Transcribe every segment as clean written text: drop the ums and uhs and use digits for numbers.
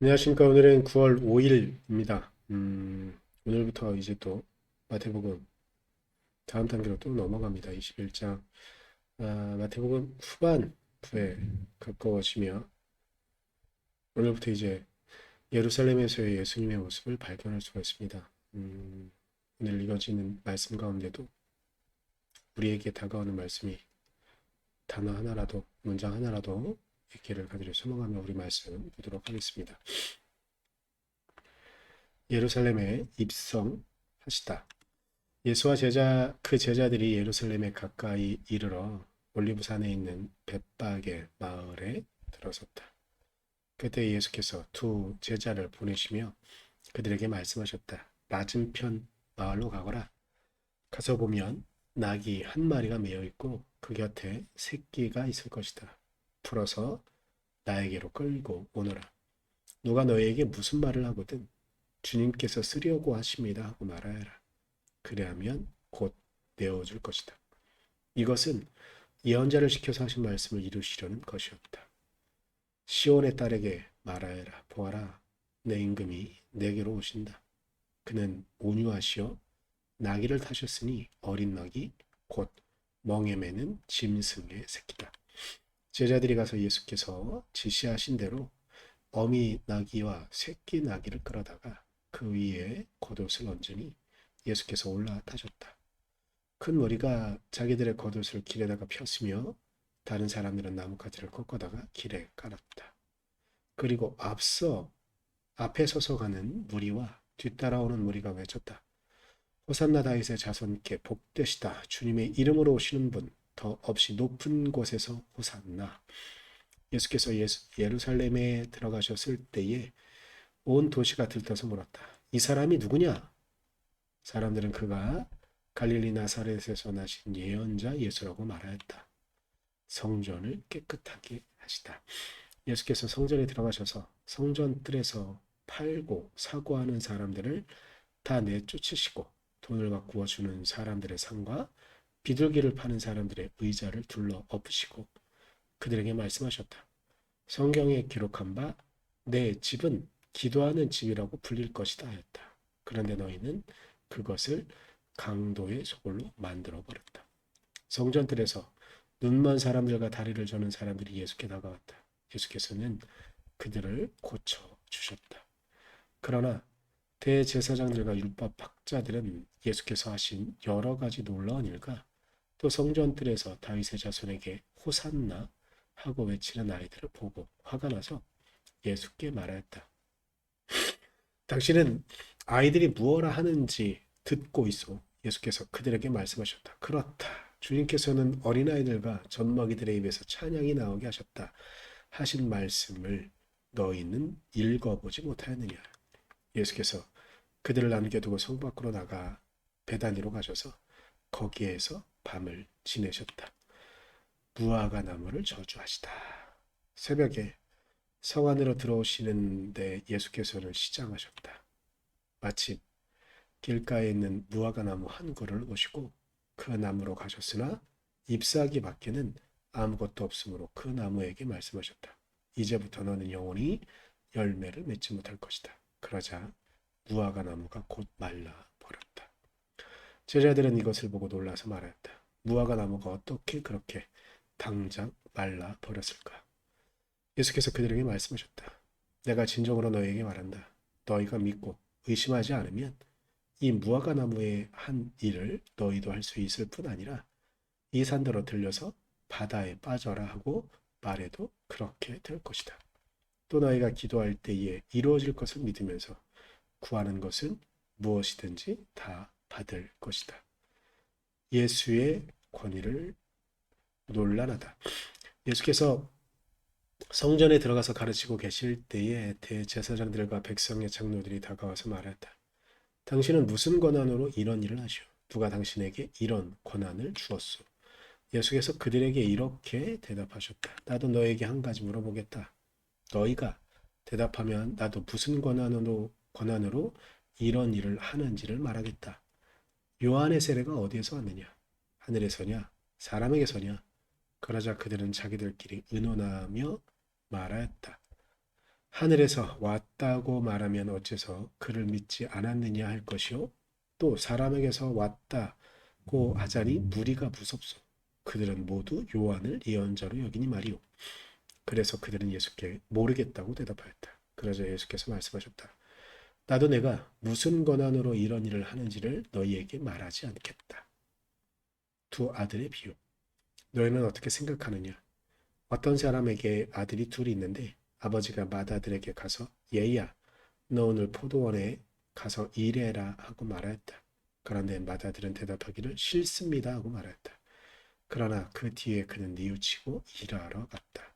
안녕하십니까. 오늘은 9월 5일입니다. 오늘부터 이제 또 마태복음 다음 단계로 또 넘어갑니다. 21장. 마태복음 후반부에 가까워지며 오늘부터 이제 예루살렘에서의 예수님의 모습을 발견할 수가 있습니다. 오늘 읽어지는 말씀 가운데도 우리에게 다가오는 말씀이 단어 하나라도, 문장 하나라도 있기를 간절히 소망하며 우리 말씀 보도록 하겠습니다. 예루살렘에 입성하시다. 예수와 그 제자들이 예루살렘에 가까이 이르러 올리브산에 있는 벳박의 마을에 들어섰다. 그때 예수께서 두 제자를 보내시며 그들에게 말씀하셨다. 맞은편 마을로 가거라. 가서 보면 낙이 한 마리가 메어 있고 그 곁에 새끼가 있을 것이다. 풀어서 나에게로 끌고 오너라. 누가 너희에게 무슨 말을 하거든 주님께서 쓰려고 하십니다 하고 말하여라. 그래야면 곧 내어줄 것이다. 이것은 예언자를 시켜서 하신 말씀을 이루시려는 것이었다. 시온의 딸에게 말하여라. 보아라. 내 임금이 내게로 오신다. 그는 온유하시어 나귀를 타셨으니 어린 낙이 곧 멍에 매는 짐승의 새끼다. 제자들이 가서 예수께서 지시하신 대로 어미 나귀와 새끼 나귀를 끌어다가 그 위에 겉옷을 얹으니 예수께서 올라타셨다. 큰 무리가 자기들의 겉옷을 길에다가 폈으며 다른 사람들은 나뭇가지를 꺾어다가 길에 깔았다. 그리고 앞에 서서 가는 무리와 뒤따라오는 무리가 외쳤다. 호산나 다윗의 자손께 복되시다. 주님의 이름으로 오시는 분, 더 없이 높은 곳에서 호산나. 예수께서 예루살렘에 들어가셨을 때에 온 도시가 들떠서 물었다. 이 사람이 누구냐? 사람들은 그가 갈릴리 나사렛에서 나신 예언자 예수라고 말하였다. 성전을 깨끗하게 하시다. 예수께서 성전에 들어가셔서 성전 뜰에서 팔고 사고 하는 사람들을 다 내쫓으시고 돈을 바꾸어 주는 사람들의 상과 비둘기를 파는 사람들의 의자를 둘러 엎으시고 그들에게 말씀하셨다. 성경에 기록한 바 내 집은 기도하는 집이라고 불릴 것이다 하였다. 그런데 너희는 그것을 강도의 소굴로 만들어 버렸다. 성전들에서 눈먼 사람들과 다리를 저는 사람들이 예수께 다가왔다. 예수께서는 그들을 고쳐 주셨다. 그러나 대제사장들과 율법 학자들은 예수께서 하신 여러 가지 놀라운 일과 또 성전들에서 다윗의 자손에게 호산나 하고 외치는 아이들을 보고 화가 나서 예수께 말하였다. 당신은 아이들이 무엇라 하는지 듣고 있어. 예수께서 그들에게 말씀하셨다. 그렇다. 주님께서는 어린아이들과 젖먹이들의 입에서 찬양이 나오게 하셨다. 하신 말씀을 너희는 읽어보지 못하였느냐. 예수께서 그들을 남겨두고 성 밖으로 나가 베다니로 가셔서 거기에서 밤을 지내셨다. 무화과 나무를 저주하시다. 새벽에 성 안으로 들어오시는데 예수께서는 시장하셨다. 마침 길가에 있는 무화과 나무 한 그루를 보시고 그 나무로 가셨으나 잎사귀 밖에는 아무것도 없으므로 그 나무에게 말씀하셨다. 이제부터 너는 영원히 열매를 맺지 못할 것이다. 그러자 무화과 나무가 곧 말라 버렸다. 제자들은 이것을 보고 놀라서 말하였다. 무화과 나무가 어떻게 그렇게 당장 말라 버렸을까? 예수께서 그들에게 말씀하셨다. 내가 진정으로 너희에게 말한다. 너희가 믿고 의심하지 않으면 이 무화과 나무의 한 일을 너희도 할 수 있을 뿐 아니라 이 산더러 들려서 바다에 빠져라 하고 말해도 그렇게 될 것이다. 또 너희가 기도할 때에 이루어질 것을 믿으면서 구하는 것은 무엇이든지 다 받을 것이다. 예수의 권위를 논란하다. 예수께서 성전에 들어가서 가르치고 계실 때에 대제사장들과 백성의 장로들이 다가와서 말했다. 당신은 무슨 권한으로 이런 일을 하시오? 누가 당신에게 이런 권한을 주었소? 예수께서 그들에게 이렇게 대답하셨다. 나도 너에게 한 가지 물어보겠다. 너희가 대답하면 나도 무슨 권한으로 이런 일을 하는지를 말하겠다. 요한의 세례가 어디에서 왔느냐? 하늘에서냐? 사람에게서냐? 그러자 그들은 자기들끼리 의논하며 말하였다. 하늘에서 왔다고 말하면 어째서 그를 믿지 않았느냐 할 것이요 또 사람에게서 왔다고 하자니 무리가 무섭소. 그들은 모두 요한을 예언자로 여기니 말이오. 그래서 그들은 예수께 모르겠다고 대답하였다. 그러자 예수께서 말씀하셨다. 나도 내가 무슨 권한으로 이런 일을 하는지를 너희에게 말하지 않겠다. 두 아들의 비유. 너희는 어떻게 생각하느냐? 어떤 사람에게 아들이 둘이 있는데 아버지가 맏아들에게 가서 얘야, 너 오늘 포도원에 가서 일해라 하고 말하였다. 그런데 맏아들은 대답하기를 싫습니다 하고 말하였다. 그러나 그 뒤에 그는 뉘우치고 일하러 갔다.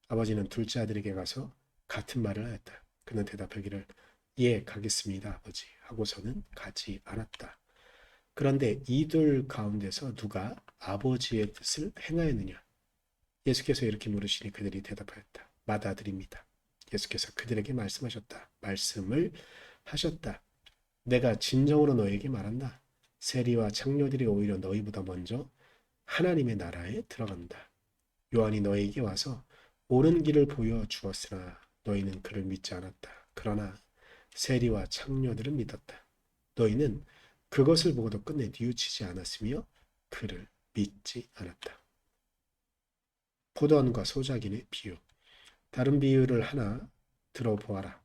아버지는 둘째 아들에게 가서 같은 말을 하였다. 그는 대답하기를 예, 가겠습니다 아버지 하고서는 가지 않았다. 그런데 이들 가운데서 누가 아버지의 뜻을 행하였느냐? 예수께서 이렇게 물으시니 그들이 대답하였다. 맏아들입니다. 예수께서 그들에게 말씀하셨다. 말씀을 하셨다. 내가 진정으로 너에게 말한다. 세리와 창녀들이 오히려 너희보다 먼저 하나님의 나라에 들어간다. 요한이 너희에게 와서 옳은 길을 보여주었으나 너희는 그를 믿지 않았다. 그러나 세리와 창녀들은 믿었다. 너희는 그것을 보고도 끝내 뉘우치지 않았으며 그를 믿지 않았다. 포도원과 소작인의 비유. 다른 비유를 하나 들어보아라.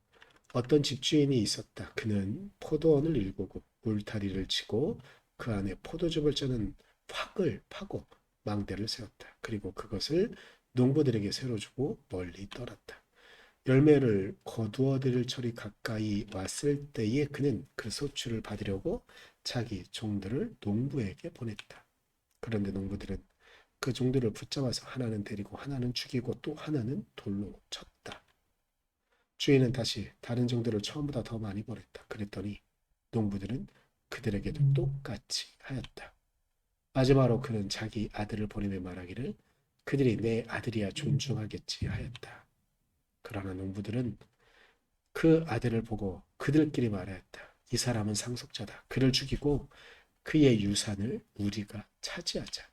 어떤 집주인이 있었다. 그는 포도원을 일구고 울타리를 치고 그 안에 포도즙을 짜는 팍을 파고 망대를 세웠다. 그리고 그것을 농부들에게 새로 주고 멀리 떠났다. 열매를 거두어 들일 철이 가까이 왔을 때에 그는 그 소출을 받으려고 자기 종들을 농부에게 보냈다. 그런데 농부들은 그 종들을 붙잡아서 하나는 데리고 하나는 죽이고 또 하나는 돌로 쳤다. 주인은 다시 다른 종들을 처음보다 더 많이 보냈다. 그랬더니 농부들은 그들에게도 똑같이 하였다. 마지막으로 그는 자기 아들을 보내며 말하기를 그들이 내 아들이야 존중하겠지 하였다. 그러나 농부들은 그 아들을 보고 그들끼리 말하였다. 이 사람은 상속자다. 그를 죽이고 그의 유산을 우리가 차지하자.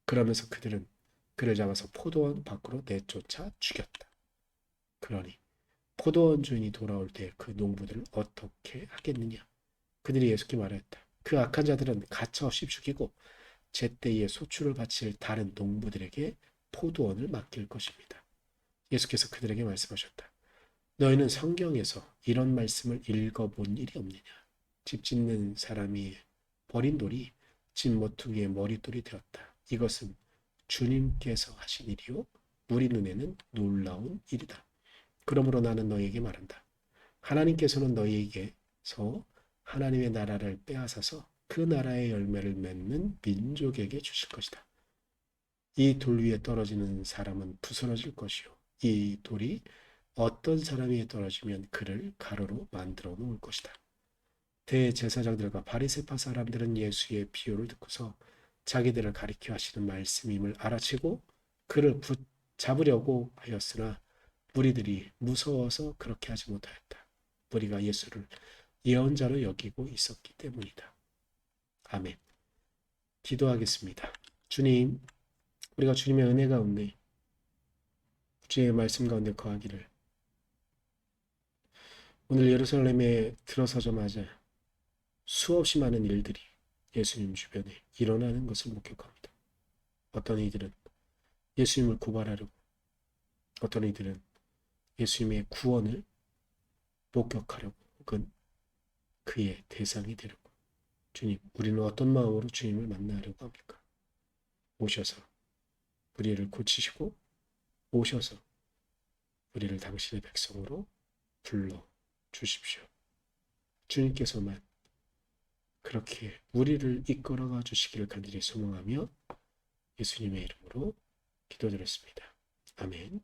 그러면서 그들은 그를 잡아서 포도원 밖으로 내쫓아 죽였다. 그러니 포도원 주인이 돌아올 때 그 농부들을 어떻게 하겠느냐? 그들이 예수께 말하였다. 그 악한 자들은 가차없이 죽이고 제때에 소출을 바칠 다른 농부들에게 포도원을 맡길 것입니다. 예수께서 그들에게 말씀하셨다. 너희는 성경에서 이런 말씀을 읽어본 일이 없느냐? 집 짓는 사람이 버린 돌이 집 모퉁이의 머릿돌이 되었다. 이것은 주님께서 하신 일이요 우리 눈에는 놀라운 일이다. 그러므로 나는 너희에게 말한다. 하나님께서는 너희에게서 하나님의 나라를 빼앗아서 그 나라의 열매를 맺는 민족에게 주실 것이다. 이 돌 위에 떨어지는 사람은 부스러질 것이요 이 돌이 어떤 사람 위에 떨어지면 그를 가루로 만들어 놓을 것이다. 대제사장들과 바리새파 사람들은 예수의 비유를 듣고서 자기들을 가리켜 하시는 말씀임을 알아채고 그를 붙잡으려고 하였으나 무리들이 무서워서 그렇게 하지 못하였다. 무리가 예수를 예언자로 여기고 있었기 때문이다. 아멘. 기도하겠습니다. 주님, 우리가 주님의 은혜 가운데 주의 말씀 가운데 거하기를 오늘 예루살렘에 들어서자마자 수없이 많은 일들이 예수님 주변에 일어나는 것을 목격합니다. 어떤 이들은 예수님을 고발하려고, 어떤 이들은 예수님의 구원을 목격하려고, 혹은 그의 대상이 되려고. 주님, 우리는 어떤 마음으로 주님을 만나려고 합니까? 오셔서 우리를 고치시고 오셔서 우리를 당신의 백성으로 불러 주십시오. 주님께서만 그렇게 우리를 이끌어가 주시기를 간절히 소망하며 예수님의 이름으로 기도드렸습니다. 아멘.